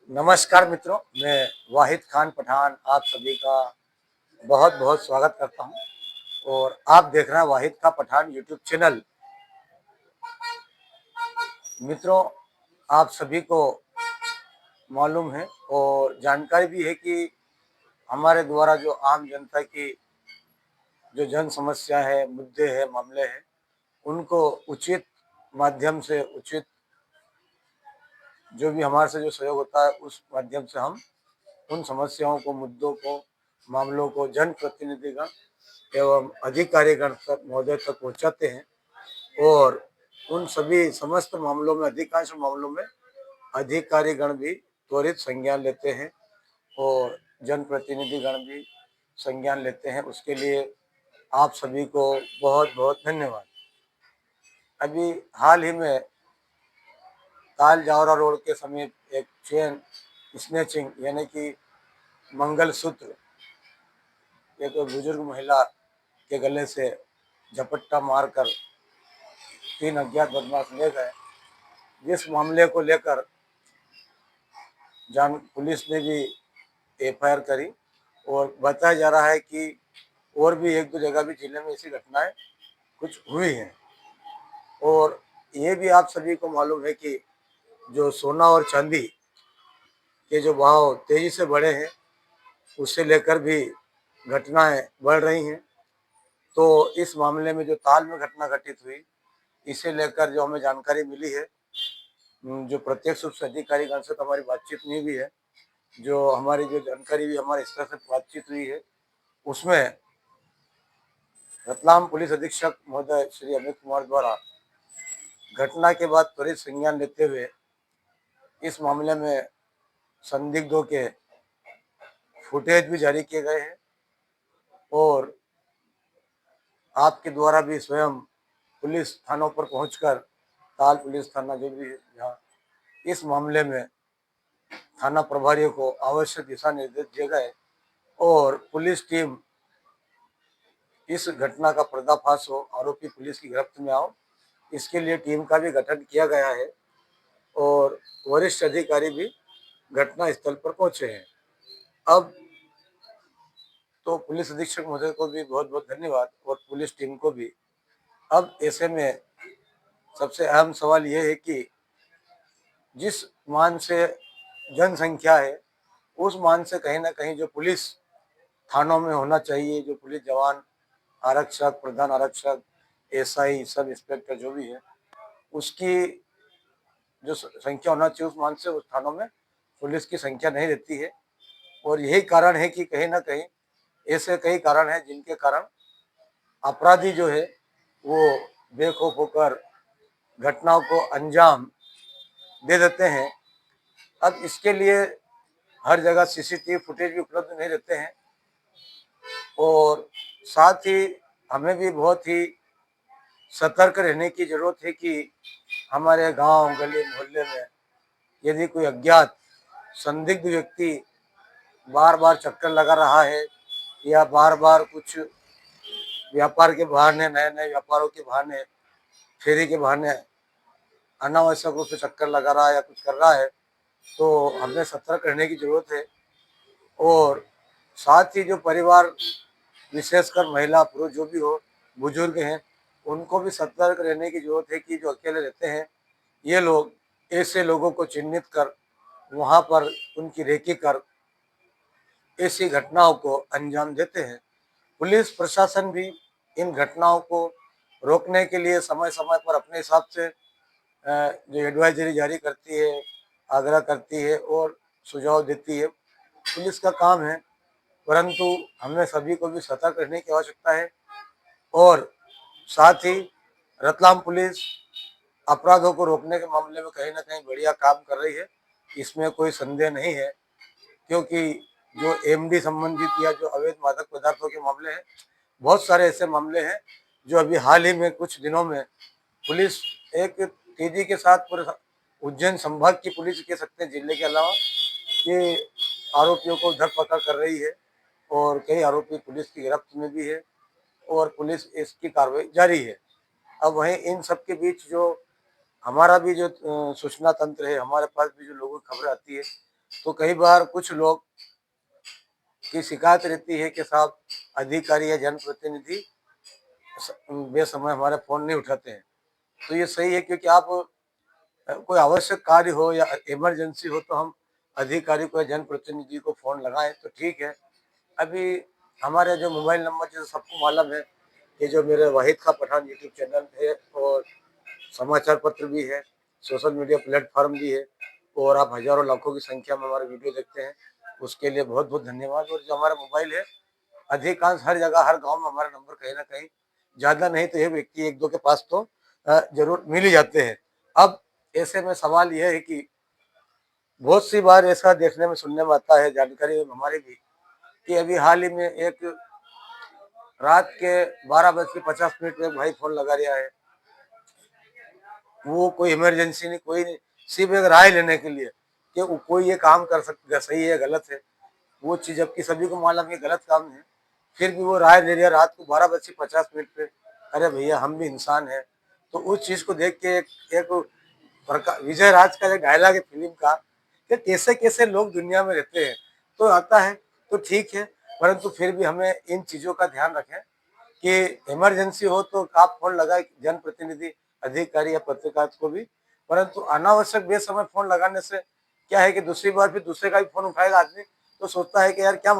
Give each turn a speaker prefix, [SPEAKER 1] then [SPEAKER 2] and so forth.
[SPEAKER 1] नमस्कार मित्रों, मैं वाहिद खान पठान आप सभी का बहुत बहुत स्वागत करता हूं और आप देख रहे हैं वाहिद का पठान यूट्यूब चैनल। मित्रों, आप सभी को मालूम है और जानकारी भी है कि हमारे द्वारा जो आम जनता की जो जन समस्या है, मुद्दे हैं, मामले हैं, उनको उचित माध्यम से उचित जो भी हमारे से जो सहयोग होता है उस माध्यम से हम उन समस्याओं को, मुद्दों को, मामलों को जनप्रतिनिधिगण एवं अधिकारीगण तक महोदय तक पहुंचाते हैं और उन सभी समस्त मामलों में, अधिकांश मामलों में अधिकारीगण भी त्वरित संज्ञान लेते हैं और जनप्रतिनिधिगण भी संज्ञान लेते हैं। उसके लिए आप सभी को बहुत बहुत धन्यवाद। अभी हाल ही में ताल जावरा रोड के समीप एक चेन स्नेचिंग यानी कि मंगलसूत्र एक बुजुर्ग महिला के गले से झपट्टा मारकर 3 अज्ञात बदमाश ले गए, जिस मामले को लेकर पुलिस ने भी एफआईआर करी और बताया जा रहा है कि और भी 1-2 जगह भी जिले में ऐसी घटनाएं कुछ हुई हैं। और ये भी आप सभी को मालूम है कि जो सोना और चांदी के जो भाव तेजी से बढ़े हैं, उससे लेकर भी घटनाएं बढ़ रही हैं। तो इस मामले में जो ताल में घटना घटित हुई, इसे लेकर जो हमें जानकारी मिली है, जो प्रत्यक्ष रूप से अधिकारीगण से तो हमारी बातचीत नहीं हुई है, जो हमारी जो जानकारी भी हमारे इस तरह से बातचीत हुई है, उसमें रतलाम पुलिस अधीक्षक महोदय श्री अमित कुमार द्वारा घटना के बाद त्वरित संज्ञान लेते हुए इस मामले में संदिग्धों के फुटेज भी जारी किए गए हैं और आपके द्वारा भी स्वयं पुलिस थानों पर पहुंचकर ताल पुलिस थाना जो भी है यहाँ, इस मामले में थाना प्रभारियों को आवश्यक दिशा निर्देश दिए गए और पुलिस टीम इस घटना का पर्दाफाश हो, आरोपी पुलिस की गिरफ्त में आओ, इसके लिए टीम का भी गठन किया गया है और वरिष्ठ अधिकारी भी घटना स्थल पर पहुंचे हैं। अब तो पुलिस अधीक्षक महोदय को भी बहुत बहुत धन्यवाद और पुलिस टीम को भी। अब ऐसे में सबसे अहम सवाल यह है कि जिस मान से जनसंख्या है, उस मान से कहीं ना कहीं जो पुलिस थानों में होना चाहिए, जो पुलिस जवान, आरक्षक, प्रधान आरक्षक, एसआई, सब इंस्पेक्टर जो भी है, उसकी जो संख्या होना चाहिए उस मान से उस थानों में पुलिस की संख्या नहीं रहती है। और यही कारण है कि कहीं ना कहीं ऐसे कई कारण हैं जिनके कारण अपराधी जो है वो बेखौफ होकर घटनाओं को अंजाम दे देते हैं। अब इसके लिए हर जगह सीसीटीवी फुटेज भी उपलब्ध नहीं रहते हैं और साथ ही हमें भी बहुत ही सतर्क रहने की जरूरत है कि हमारे गांव, गली, मोहल्ले में यदि कोई अज्ञात संदिग्ध व्यक्ति बार बार चक्कर लगा रहा है या बार बार कुछ व्यापार के बहाने, नए नए व्यापारों के बहाने, फेरी के बहाने अनावश्यक रूप से चक्कर लगा रहा है या कुछ कर रहा है, तो हमें सतर्क रहने की जरूरत है। और साथ ही जो परिवार, विशेषकर महिला, पुरुष जो भी हो, बुजुर्ग हैं, उनको भी सतर्क रहने की जरूरत है कि जो अकेले रहते हैं, ये लोग ऐसे लोगों को चिन्हित कर वहाँ पर उनकी रेकी कर ऐसी घटनाओं को अंजाम देते हैं। पुलिस प्रशासन भी इन घटनाओं को रोकने के लिए समय समय पर अपने हिसाब से जो एडवाइजरी जारी करती है, आग्रह करती है और सुझाव देती है, पुलिस का काम है। परंतु हमें सभी को भी सतर्क रहने की आवश्यकता है और साथ ही रतलाम पुलिस अपराधों को रोकने के मामले में कहीं ना कहीं बढ़िया काम कर रही है, इसमें कोई संदेह नहीं है। क्योंकि जो एमडी संबंधित या जो अवैध मादक पदार्थों के मामले हैं, बहुत सारे ऐसे मामले हैं जो अभी हाल ही में कुछ दिनों में पुलिस एक तेजी के साथ पूरे उज्जैन संभाग की पुलिस कह सकते हैं, जिले के अलावा, ये आरोपियों को धरपकड़ कर रही है और कई आरोपी पुलिस की गिरफ्त में भी है और पुलिस इसकी कार्रवाई जारी है। अब वहीं इन सब के बीच जो हमारा भी जो सूचना तंत्र है, हमारे पास भी जो लोगों की खबरें आती है, तो कई बार कुछ लोग की शिकायत रहती है कि साहब अधिकारी या जनप्रतिनिधि बेसमय हमारे फ़ोन नहीं उठाते हैं। तो ये सही है, क्योंकि आप कोई आवश्यक कार्य हो या इमरजेंसी हो तो हम अधिकारी को या जनप्रतिनिधि को फ़ोन लगाएँ तो ठीक है। अभी हमारे जो मोबाइल नंबर जैसे सबको मालूम है, ये जो मेरे वाहिद खां पठान यूट्यूब चैनल है और समाचार पत्र भी है, सोशल मीडिया प्लेटफ़ॉर्म भी है और आप हज़ारों लाखों की संख्या में हमारे वीडियो देखते हैं, उसके लिए बहुत-बहुत धन्यवाद। और जो हमारा मोबाइल है, अधिकांश हर जगह, हर गाँव में हमारा नंबर कहीं न कहीं, ज़्यादा नहीं तो एक व्यक्ति 1-2 के पास तो ज़रूर मिल ही जाते हैं। अब ऐसे में सवाल ये है कि बहुत सी बार ऐसा देखने में, सुनने में आता है, जानकारी हमारी भी, कि अभी हाल ही में एक रात के 12:50 पे भाई फ़ोन लगा रिहा है। वो कोई इमरजेंसी नहीं, कोई नहीं, सिर्फ़ एक राय लेने के लिए कि वो कोई ये काम कर सही है, गलत है। वो चीज़ जबकि सभी को मालूम है गलत काम है, फिर भी वो राय ले लिया रात को 12:50 पे। अरे भैया, हम भी इंसान हैं। तो उस चीज़ को देख के एक एक विजय राज का एक डायलॉग है फ़िल्म का, कि कैसे-कैसे लोग दुनिया में रहते हैं। तो आता है तो ठीक है, परंतु फिर भी हमें इन चीज़ों का ध्यान रखें कि इमरजेंसी हो तो आप फ़ोन लगाएँ जनप्रतिनिधि, अधिकारी या पत्रकार को भी, परंतु अनावश्यक बेसमय फ़ोन लगाने से क्या है कि दूसरी बार फिर दूसरे का भी फ़ोन उठाएगा आदमी, तो सोचता है कि यार क्या